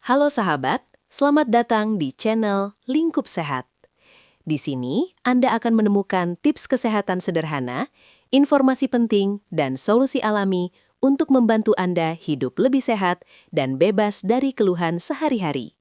Halo sahabat, selamat datang di channel Lingkup Sehat. Di sini, Anda akan menemukan tips kesehatan sederhana, informasi penting, dan solusi alami untuk membantu Anda hidup lebih sehat dan bebas dari keluhan sehari-hari.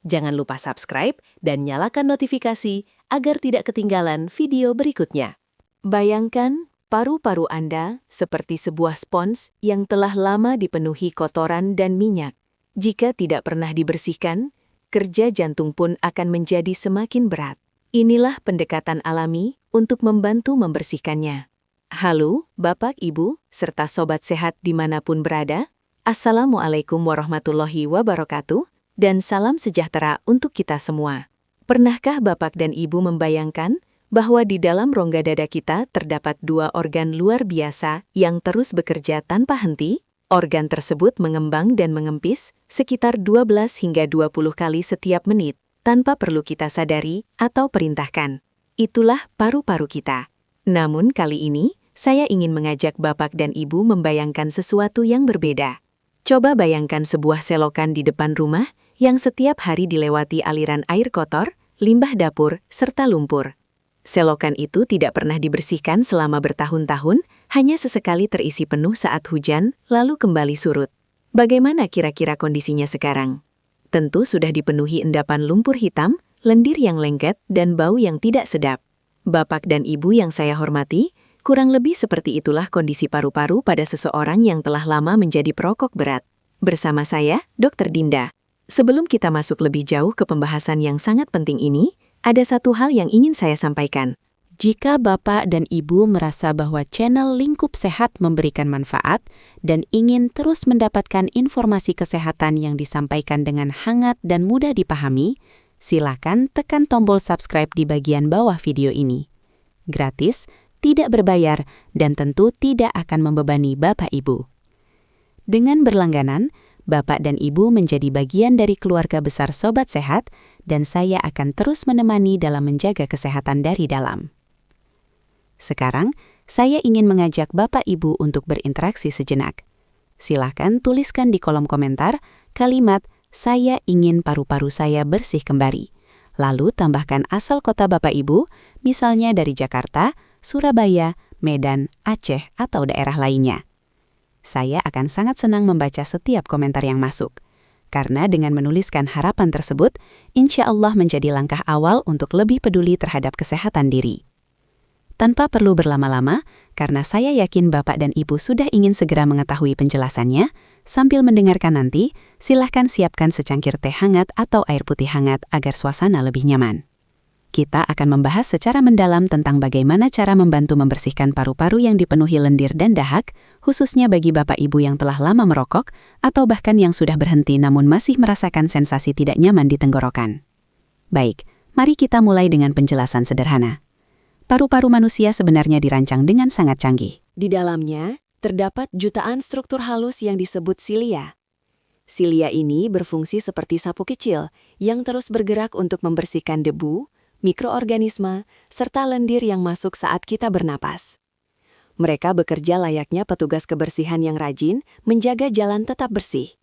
Jangan lupa subscribe dan nyalakan notifikasi agar tidak ketinggalan video berikutnya. Bayangkan paru-paru Anda seperti sebuah spons yang telah lama dipenuhi kotoran dan minyak. Jika tidak pernah dibersihkan, kerja jantung pun akan menjadi semakin berat. Inilah pendekatan alami untuk membantu membersihkannya. Halo, Bapak, Ibu, serta Sobat Sehat dimanapun berada. Assalamualaikum warahmatullahi wabarakatuh, dan salam sejahtera untuk kita semua. Pernahkah Bapak dan Ibu membayangkan bahwa di dalam rongga dada kita terdapat dua organ luar biasa yang terus bekerja tanpa henti? Organ tersebut mengembang dan mengempis sekitar 12 hingga 20 kali setiap menit, tanpa perlu kita sadari atau perintahkan. Itulah paru-paru kita. Namun kali ini, saya ingin mengajak Bapak dan Ibu membayangkan sesuatu yang berbeda. Coba bayangkan sebuah selokan di depan rumah yang setiap hari dilewati aliran air kotor, limbah dapur, serta lumpur. Selokan itu tidak pernah dibersihkan selama bertahun-tahun, hanya sesekali terisi penuh saat hujan, lalu kembali surut. Bagaimana kira-kira kondisinya sekarang? Tentu sudah dipenuhi endapan lumpur hitam, lendir yang lengket, dan bau yang tidak sedap. Bapak dan Ibu yang saya hormati, kurang lebih seperti itulah kondisi paru-paru pada seseorang yang telah lama menjadi perokok berat. Bersama saya, Dr. Dinda. Sebelum kita masuk lebih jauh ke pembahasan yang sangat penting ini, ada satu hal yang ingin saya sampaikan. Jika Bapak dan Ibu merasa bahwa channel Lingkup Sehat memberikan manfaat dan ingin terus mendapatkan informasi kesehatan yang disampaikan dengan hangat dan mudah dipahami, silakan tekan tombol subscribe di bagian bawah video ini. Gratis, tidak berbayar, dan tentu tidak akan membebani Bapak Ibu. Dengan berlangganan, Bapak dan Ibu menjadi bagian dari keluarga besar Sobat Sehat, dan saya akan terus menemani dalam menjaga kesehatan dari dalam. Sekarang, saya ingin mengajak Bapak Ibu untuk berinteraksi sejenak. Silakan tuliskan di kolom komentar kalimat "Saya ingin paru-paru saya bersih kembali". Lalu tambahkan asal kota Bapak Ibu, misalnya dari Jakarta, Surabaya, Medan, Aceh, atau daerah lainnya. Saya akan sangat senang membaca setiap komentar yang masuk. Karena dengan menuliskan harapan tersebut, insya Allah menjadi langkah awal untuk lebih peduli terhadap kesehatan diri. Tanpa perlu berlama-lama, karena saya yakin Bapak dan Ibu sudah ingin segera mengetahui penjelasannya, sambil mendengarkan nanti, silahkan siapkan secangkir teh hangat atau air putih hangat agar suasana lebih nyaman. Kita akan membahas secara mendalam tentang bagaimana cara membantu membersihkan paru-paru yang dipenuhi lendir dan dahak, khususnya bagi Bapak Ibu yang telah lama merokok, atau bahkan yang sudah berhenti namun masih merasakan sensasi tidak nyaman di tenggorokan. Baik, mari kita mulai dengan penjelasan sederhana. Paru-paru manusia sebenarnya dirancang dengan sangat canggih. Di dalamnya, terdapat jutaan struktur halus yang disebut silia. Silia ini berfungsi seperti sapu kecil yang terus bergerak untuk membersihkan debu, mikroorganisme, serta lendir yang masuk saat kita bernapas. Mereka bekerja layaknya petugas kebersihan yang rajin, menjaga jalan tetap bersih.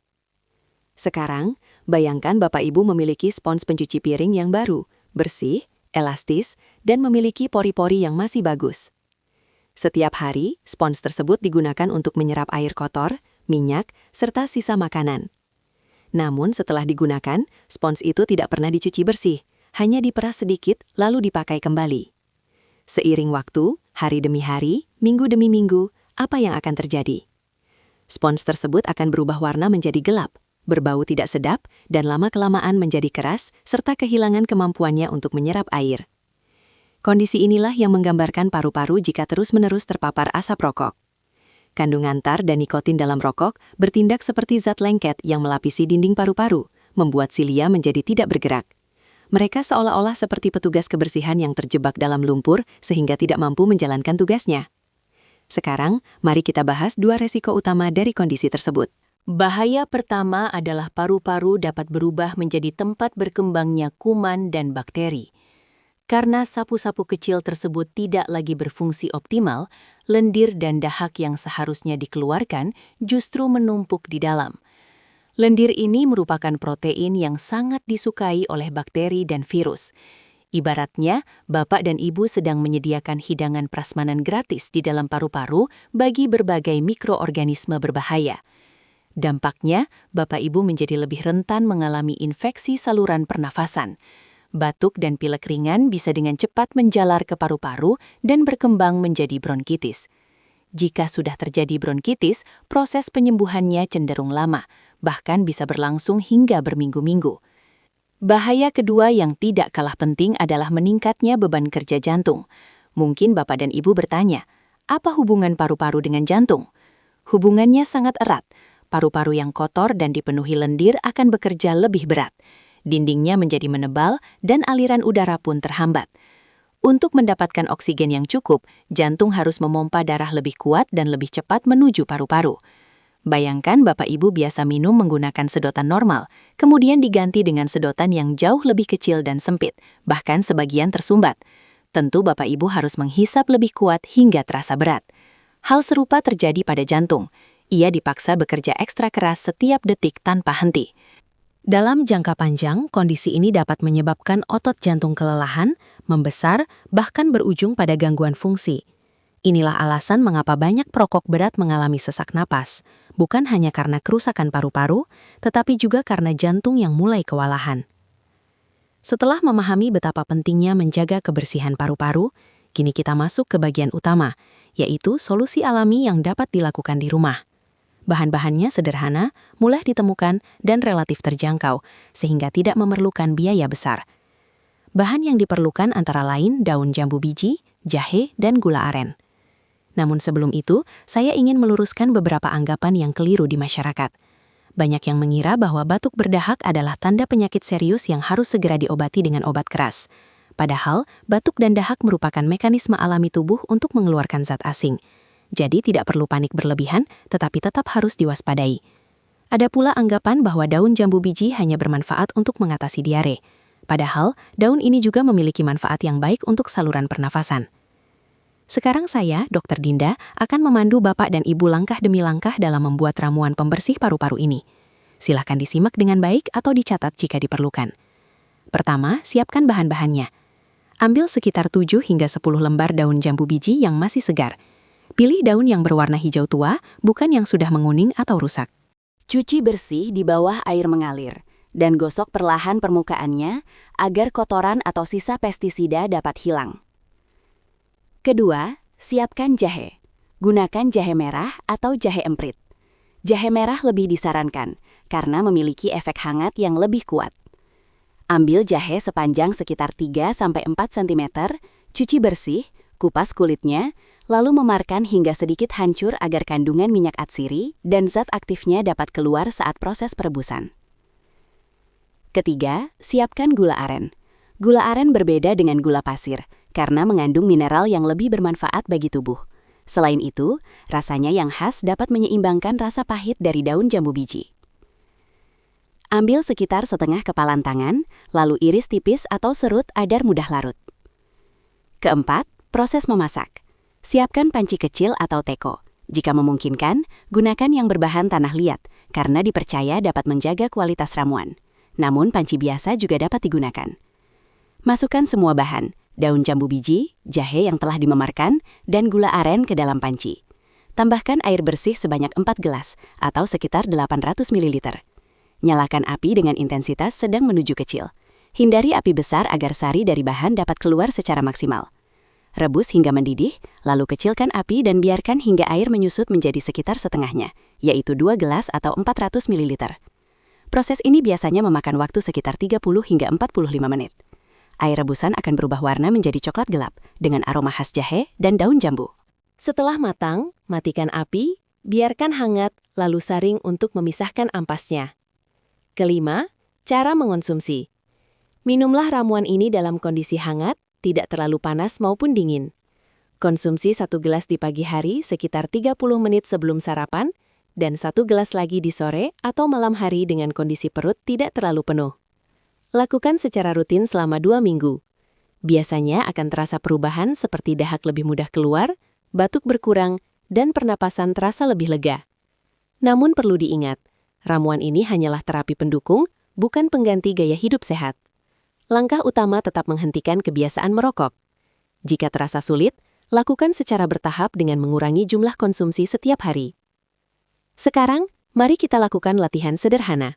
Sekarang, bayangkan Bapak Ibu memiliki spons pencuci piring yang baru, bersih, elastis, dan memiliki pori-pori yang masih bagus. Setiap hari, spons tersebut digunakan untuk menyerap air kotor, minyak, serta sisa makanan. Namun setelah digunakan, spons itu tidak pernah dicuci bersih, hanya diperas sedikit lalu dipakai kembali. Seiring waktu, hari demi hari, minggu demi minggu, apa yang akan terjadi? Spons tersebut akan berubah warna menjadi gelap, berbau tidak sedap, dan lama-kelamaan menjadi keras, serta kehilangan kemampuannya untuk menyerap air. Kondisi inilah yang menggambarkan paru-paru jika terus-menerus terpapar asap rokok. Kandungan tar dan nikotin dalam rokok bertindak seperti zat lengket yang melapisi dinding paru-paru, membuat silia menjadi tidak bergerak. Mereka seolah-olah seperti petugas kebersihan yang terjebak dalam lumpur sehingga tidak mampu menjalankan tugasnya. Sekarang, mari kita bahas dua resiko utama dari kondisi tersebut. Bahaya pertama adalah paru-paru dapat berubah menjadi tempat berkembangnya kuman dan bakteri. Karena sapu-sapu kecil tersebut tidak lagi berfungsi optimal, lendir dan dahak yang seharusnya dikeluarkan justru menumpuk di dalam. Lendir ini merupakan protein yang sangat disukai oleh bakteri dan virus. Ibaratnya, bapak dan ibu sedang menyediakan hidangan prasmanan gratis di dalam paru-paru bagi berbagai mikroorganisme berbahaya. Dampaknya, bapak ibu menjadi lebih rentan mengalami infeksi saluran pernafasan. Batuk dan pilek ringan bisa dengan cepat menjalar ke paru-paru dan berkembang menjadi bronkitis. Jika sudah terjadi bronkitis, proses penyembuhannya cenderung lama, bahkan bisa berlangsung hingga berminggu-minggu. Bahaya kedua yang tidak kalah penting adalah meningkatnya beban kerja jantung. Mungkin Bapak dan Ibu bertanya, apa hubungan paru-paru dengan jantung? Hubungannya sangat erat. Paru-paru yang kotor dan dipenuhi lendir akan bekerja lebih berat. Dindingnya menjadi menebal dan aliran udara pun terhambat. Untuk mendapatkan oksigen yang cukup, jantung harus memompa darah lebih kuat dan lebih cepat menuju paru-paru. Bayangkan Bapak Ibu biasa minum menggunakan sedotan normal, kemudian diganti dengan sedotan yang jauh lebih kecil dan sempit, bahkan sebagian tersumbat. Tentu Bapak Ibu harus menghisap lebih kuat hingga terasa berat. Hal serupa terjadi pada jantung. Ia dipaksa bekerja ekstra keras setiap detik tanpa henti. Dalam jangka panjang, kondisi ini dapat menyebabkan otot jantung kelelahan, membesar, bahkan berujung pada gangguan fungsi. Inilah alasan mengapa banyak perokok berat mengalami sesak napas, bukan hanya karena kerusakan paru-paru, tetapi juga karena jantung yang mulai kewalahan. Setelah memahami betapa pentingnya menjaga kebersihan paru-paru, kini kita masuk ke bagian utama, yaitu solusi alami yang dapat dilakukan di rumah. Bahan-bahannya sederhana, mudah ditemukan, dan relatif terjangkau, sehingga tidak memerlukan biaya besar. Bahan yang diperlukan antara lain daun jambu biji, jahe, dan gula aren. Namun sebelum itu, saya ingin meluruskan beberapa anggapan yang keliru di masyarakat. Banyak yang mengira bahwa batuk berdahak adalah tanda penyakit serius yang harus segera diobati dengan obat keras. Padahal, batuk dan dahak merupakan mekanisme alami tubuh untuk mengeluarkan zat asing. Jadi tidak perlu panik berlebihan, tetapi tetap harus diwaspadai. Ada pula anggapan bahwa daun jambu biji hanya bermanfaat untuk mengatasi diare. Padahal, daun ini juga memiliki manfaat yang baik untuk saluran pernafasan. Sekarang saya, Dr. Dinda, akan memandu Bapak dan Ibu langkah demi langkah dalam membuat ramuan pembersih paru-paru ini. Silahkan disimak dengan baik atau dicatat jika diperlukan. Pertama, siapkan bahan-bahannya. Ambil sekitar 7 hingga 10 lembar daun jambu biji yang masih segar. Pilih daun yang berwarna hijau tua, bukan yang sudah menguning atau rusak. Cuci bersih di bawah air mengalir, dan gosok perlahan permukaannya agar kotoran atau sisa pestisida dapat hilang. Kedua, siapkan jahe. Gunakan jahe merah atau jahe emprit. Jahe merah lebih disarankan karena memiliki efek hangat yang lebih kuat. Ambil jahe sepanjang sekitar 3-4 cm, cuci bersih, kupas kulitnya, lalu memarkan hingga sedikit hancur agar kandungan minyak atsiri dan zat aktifnya dapat keluar saat proses perebusan. Ketiga, siapkan gula aren. Gula aren berbeda dengan gula pasir karena mengandung mineral yang lebih bermanfaat bagi tubuh. Selain itu, rasanya yang khas dapat menyeimbangkan rasa pahit dari daun jambu biji. Ambil sekitar setengah kepalan tangan, lalu iris tipis atau serut agar mudah larut. Keempat, proses memasak. Siapkan panci kecil atau teko. Jika memungkinkan, gunakan yang berbahan tanah liat, karena dipercaya dapat menjaga kualitas ramuan. Namun panci biasa juga dapat digunakan. Masukkan semua bahan, daun jambu biji, jahe yang telah dimemarkan, dan gula aren ke dalam panci. Tambahkan air bersih sebanyak 4 gelas atau sekitar 800 ml. Nyalakan api dengan intensitas sedang menuju kecil. Hindari api besar agar sari dari bahan dapat keluar secara maksimal. Rebus hingga mendidih, lalu kecilkan api dan biarkan hingga air menyusut menjadi sekitar setengahnya, yaitu 2 gelas atau 400 ml. Proses ini biasanya memakan waktu sekitar 30 hingga 45 menit. Air rebusan akan berubah warna menjadi coklat gelap dengan aroma khas jahe dan daun jambu. Setelah matang, matikan api, biarkan hangat, lalu saring untuk memisahkan ampasnya. Kelima, cara mengonsumsi. Minumlah ramuan ini dalam kondisi hangat, tidak terlalu panas maupun dingin. Konsumsi 1 gelas di pagi hari sekitar 30 menit sebelum sarapan, dan 1 gelas lagi di sore atau malam hari dengan kondisi perut tidak terlalu penuh. Lakukan secara rutin selama 2 minggu. Biasanya akan terasa perubahan seperti dahak lebih mudah keluar, batuk berkurang, dan pernapasan terasa lebih lega. Namun perlu diingat, Ramuan ini hanyalah terapi pendukung, bukan pengganti gaya hidup sehat. Langkah utama tetap menghentikan kebiasaan merokok. Jika terasa sulit, lakukan secara bertahap dengan mengurangi jumlah konsumsi setiap hari. Sekarang, mari kita lakukan latihan sederhana.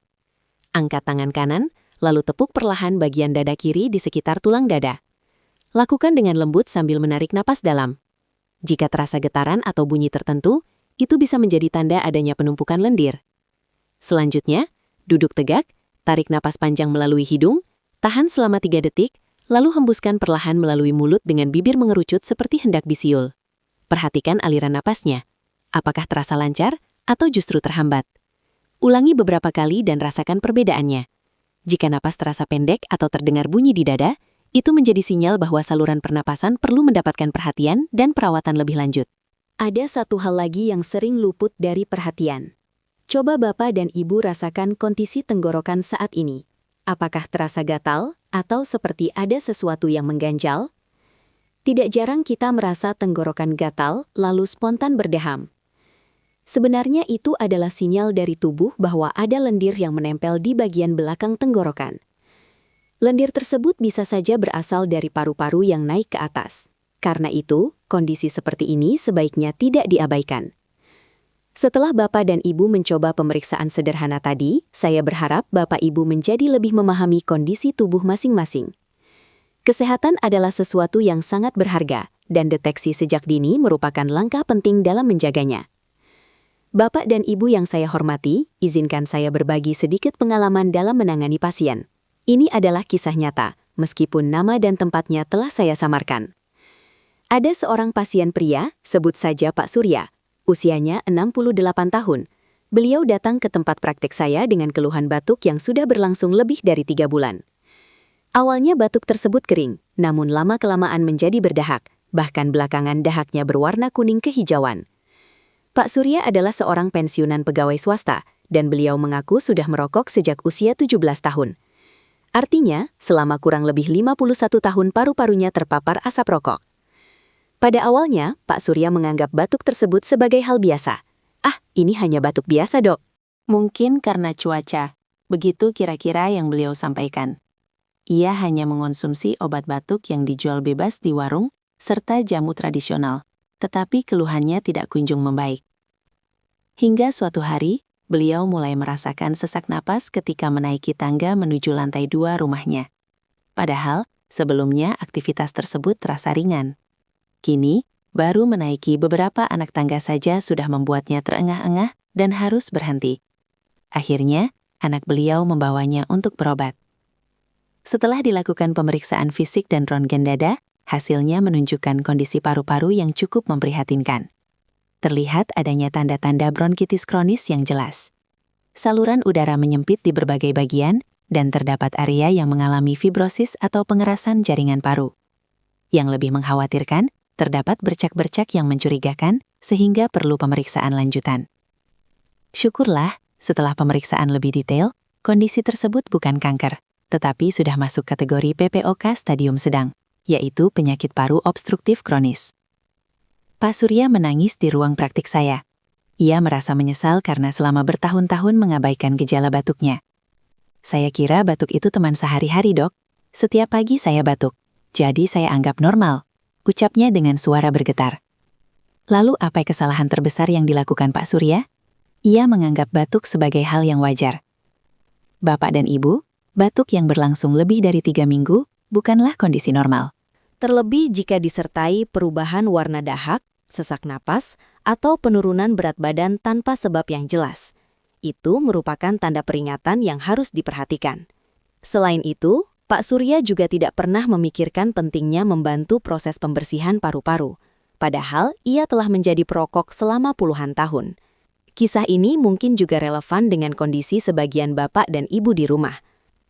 Angkat tangan kanan, lalu tepuk perlahan bagian dada kiri di sekitar tulang dada. Lakukan dengan lembut sambil menarik napas dalam. Jika terasa getaran atau bunyi tertentu, itu bisa menjadi tanda adanya penumpukan lendir. Selanjutnya, duduk tegak, tarik napas panjang melalui hidung, tahan selama 3 detik, lalu hembuskan perlahan melalui mulut dengan bibir mengerucut seperti hendak bisiul. Perhatikan aliran napasnya. Apakah terasa lancar atau justru terhambat? Ulangi beberapa kali dan rasakan perbedaannya. Jika napas terasa pendek atau terdengar bunyi di dada, itu menjadi sinyal bahwa saluran pernapasan perlu mendapatkan perhatian dan perawatan lebih lanjut. Ada satu hal lagi yang sering luput dari perhatian. Coba Bapak dan Ibu rasakan kondisi tenggorokan saat ini. Apakah terasa gatal atau seperti ada sesuatu yang mengganjal? Tidak jarang kita merasa tenggorokan gatal lalu spontan berdeham. Sebenarnya itu adalah sinyal dari tubuh bahwa ada lendir yang menempel di bagian belakang tenggorokan. Lendir tersebut bisa saja berasal dari paru-paru yang naik ke atas. Karena itu, kondisi seperti ini sebaiknya tidak diabaikan. Setelah Bapak dan Ibu mencoba pemeriksaan sederhana tadi, saya berharap Bapak Ibu menjadi lebih memahami kondisi tubuh masing-masing. Kesehatan adalah sesuatu yang sangat berharga, dan deteksi sejak dini merupakan langkah penting dalam menjaganya. Bapak dan Ibu yang saya hormati, izinkan saya berbagi sedikit pengalaman dalam menangani pasien. Ini adalah kisah nyata, meskipun nama dan tempatnya telah saya samarkan. Ada seorang pasien pria, sebut saja Pak Surya, usianya 68 tahun. Beliau datang ke tempat praktik saya dengan keluhan batuk yang sudah berlangsung lebih dari 3 bulan. Awalnya batuk tersebut kering, namun lama-kelamaan menjadi berdahak, bahkan belakangan dahaknya berwarna kuning kehijauan. Pak Surya adalah seorang pensiunan pegawai swasta, dan beliau mengaku sudah merokok sejak usia 17 tahun. Artinya, selama kurang lebih 51 tahun paru-parunya terpapar asap rokok. Pada awalnya, Pak Surya menganggap batuk tersebut sebagai hal biasa. Ah, ini hanya batuk biasa, Dok. Mungkin karena cuaca. Begitu kira-kira yang beliau sampaikan. Ia hanya mengonsumsi obat batuk yang dijual bebas di warung, serta jamu tradisional. Tetapi keluhannya tidak kunjung membaik. Hingga suatu hari, beliau mulai merasakan sesak napas ketika menaiki tangga menuju lantai 2 rumahnya. Padahal, sebelumnya aktivitas tersebut terasa ringan. Kini, baru menaiki beberapa anak tangga saja sudah membuatnya terengah-engah dan harus berhenti. Akhirnya, anak beliau membawanya untuk berobat. Setelah dilakukan pemeriksaan fisik dan ronggen dada, hasilnya menunjukkan kondisi paru-paru yang cukup memprihatinkan. Terlihat adanya tanda-tanda bronkitis kronis yang jelas. Saluran udara menyempit di berbagai bagian, dan terdapat area yang mengalami fibrosis atau pengerasan jaringan paru. Yang lebih mengkhawatirkan, terdapat bercak-bercak yang mencurigakan, sehingga perlu pemeriksaan lanjutan. Syukurlah, setelah pemeriksaan lebih detail, kondisi tersebut bukan kanker, tetapi sudah masuk kategori PPOK stadium sedang, yaitu penyakit paru obstruktif kronis. Pak Surya menangis di ruang praktik saya. Ia merasa menyesal karena selama bertahun-tahun mengabaikan gejala batuknya. Saya kira batuk itu teman sehari-hari, Dok. Setiap pagi saya batuk, jadi saya anggap normal, ucapnya dengan suara bergetar. Lalu apa kesalahan terbesar yang dilakukan Pak Surya? Ia menganggap batuk sebagai hal yang wajar. Bapak dan Ibu, batuk yang berlangsung lebih dari 3 minggu bukanlah kondisi normal. Terlebih jika disertai perubahan warna dahak, sesak napas, atau penurunan berat badan tanpa sebab yang jelas. Itu merupakan tanda peringatan yang harus diperhatikan. Selain itu, Pak Surya juga tidak pernah memikirkan pentingnya membantu proses pembersihan paru-paru. Padahal, ia telah menjadi perokok selama puluhan tahun. Kisah ini mungkin juga relevan dengan kondisi sebagian bapak dan ibu di rumah.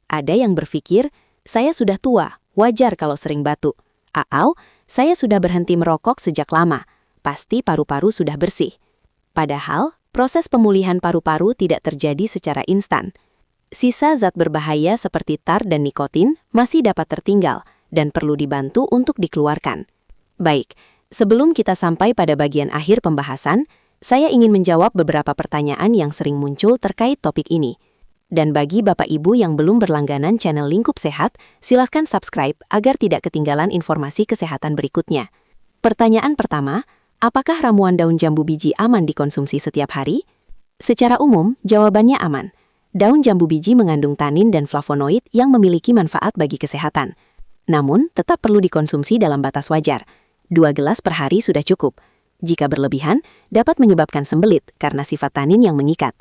Ada yang berpikir, saya sudah tua, wajar kalau sering batuk. Atau, saya sudah berhenti merokok sejak lama, pasti paru-paru sudah bersih. Padahal, proses pemulihan paru-paru tidak terjadi secara instan. Sisa zat berbahaya seperti tar dan nikotin masih dapat tertinggal dan perlu dibantu untuk dikeluarkan. Baik, sebelum kita sampai pada bagian akhir pembahasan, Saya ingin menjawab beberapa pertanyaan yang sering muncul terkait topik ini. Dan bagi Bapak Ibu yang belum berlangganan channel Lingkup Sehat, silakan subscribe agar tidak ketinggalan informasi kesehatan berikutnya. Pertanyaan pertama, apakah ramuan daun jambu biji aman dikonsumsi setiap hari? Secara umum, jawabannya aman. Daun jambu biji mengandung tanin dan flavonoid yang memiliki manfaat bagi kesehatan. Namun, tetap perlu dikonsumsi dalam batas wajar. 2 gelas per hari sudah cukup. Jika berlebihan, dapat menyebabkan sembelit karena sifat tanin yang mengikat.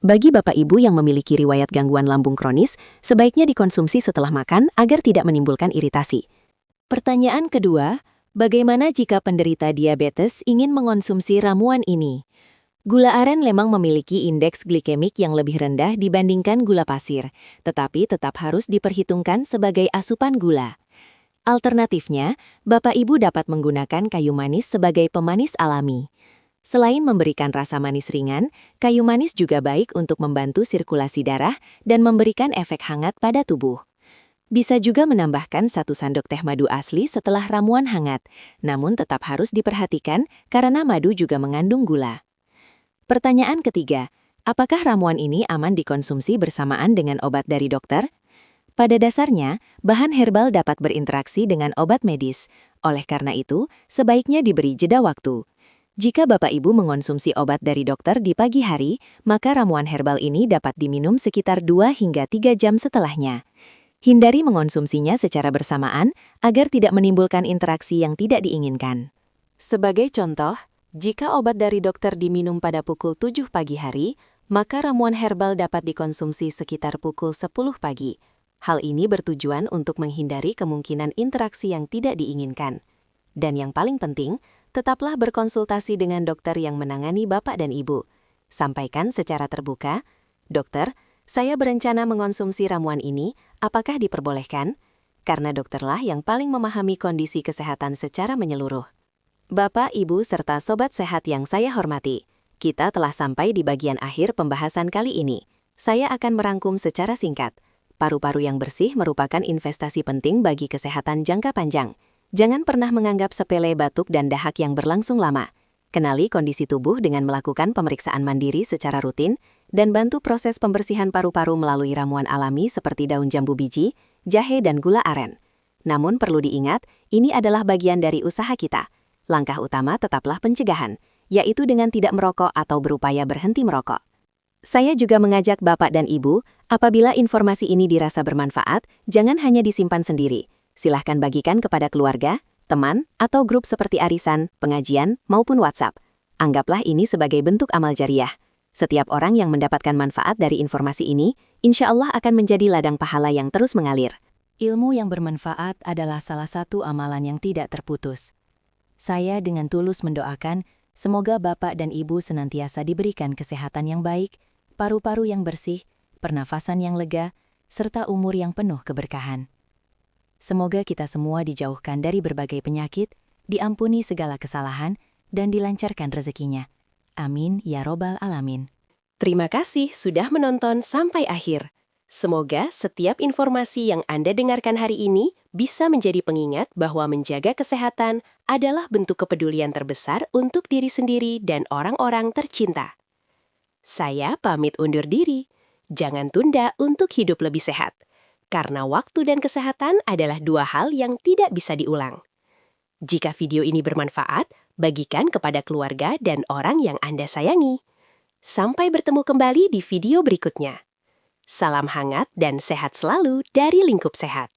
Bagi Bapak Ibu yang memiliki riwayat gangguan lambung kronis, sebaiknya dikonsumsi setelah makan agar tidak menimbulkan iritasi. Pertanyaan kedua, bagaimana jika penderita diabetes ingin mengonsumsi ramuan ini? Gula aren memang memiliki indeks glikemik yang lebih rendah dibandingkan gula pasir, tetapi tetap harus diperhitungkan sebagai asupan gula. Alternatifnya, Bapak Ibu dapat menggunakan kayu manis sebagai pemanis alami. Selain memberikan rasa manis ringan, kayu manis juga baik untuk membantu sirkulasi darah dan memberikan efek hangat pada tubuh. Bisa juga menambahkan 1 sendok teh madu asli setelah ramuan hangat, namun tetap harus diperhatikan karena madu juga mengandung gula. Pertanyaan ketiga, apakah ramuan ini aman dikonsumsi bersamaan dengan obat dari dokter? Pada dasarnya, bahan herbal dapat berinteraksi dengan obat medis. Oleh karena itu, sebaiknya diberi jeda waktu. Jika Bapak Ibu mengonsumsi obat dari dokter di pagi hari, maka ramuan herbal ini dapat diminum sekitar 2 hingga 3 jam setelahnya. Hindari mengonsumsinya secara bersamaan agar tidak menimbulkan interaksi yang tidak diinginkan. Sebagai contoh, jika obat dari dokter diminum pada pukul 7 pagi hari, maka ramuan herbal dapat dikonsumsi sekitar pukul 10 pagi. Hal ini bertujuan untuk menghindari kemungkinan interaksi yang tidak diinginkan. Dan yang paling penting, tetaplah berkonsultasi dengan dokter yang menangani Bapak dan Ibu. Sampaikan secara terbuka, "Dokter, saya berencana mengonsumsi ramuan ini, apakah diperbolehkan?" Karena dokterlah yang paling memahami kondisi kesehatan secara menyeluruh. Bapak, Ibu, serta Sobat Sehat yang saya hormati, kita telah sampai di bagian akhir pembahasan kali ini. Saya akan merangkum secara singkat. Paru-paru yang bersih merupakan investasi penting bagi kesehatan jangka panjang. Jangan pernah menganggap sepele batuk dan dahak yang berlangsung lama. Kenali kondisi tubuh dengan melakukan pemeriksaan mandiri secara rutin, dan bantu proses pembersihan paru-paru melalui ramuan alami seperti daun jambu biji, jahe, dan gula aren. Namun perlu diingat, ini adalah bagian dari usaha kita. Langkah utama tetaplah pencegahan, yaitu dengan tidak merokok atau berupaya berhenti merokok. Saya juga mengajak Bapak dan Ibu, apabila informasi ini dirasa bermanfaat, jangan hanya disimpan sendiri. Silahkan bagikan kepada keluarga, teman, atau grup seperti arisan, pengajian, maupun WhatsApp. Anggaplah ini sebagai bentuk amal jariah. Setiap orang yang mendapatkan manfaat dari informasi ini, insya Allah akan menjadi ladang pahala yang terus mengalir. Ilmu yang bermanfaat adalah salah satu amalan yang tidak terputus. Saya dengan tulus mendoakan, semoga Bapak dan Ibu senantiasa diberikan kesehatan yang baik, paru-paru yang bersih, pernafasan yang lega, serta umur yang penuh keberkahan. Semoga kita semua dijauhkan dari berbagai penyakit, diampuni segala kesalahan, dan dilancarkan rezekinya. Amin ya robbal alamin. Terima kasih sudah menonton sampai akhir. Semoga setiap informasi yang Anda dengarkan hari ini bisa menjadi pengingat bahwa menjaga kesehatan adalah bentuk kepedulian terbesar untuk diri sendiri dan orang-orang tercinta. Saya pamit undur diri. Jangan tunda untuk hidup lebih sehat. Karena waktu dan kesehatan adalah 2 hal yang tidak bisa diulang. Jika video ini bermanfaat, bagikan kepada keluarga dan orang yang Anda sayangi. Sampai bertemu kembali di video berikutnya. Salam hangat dan sehat selalu dari Lingkup Sehat.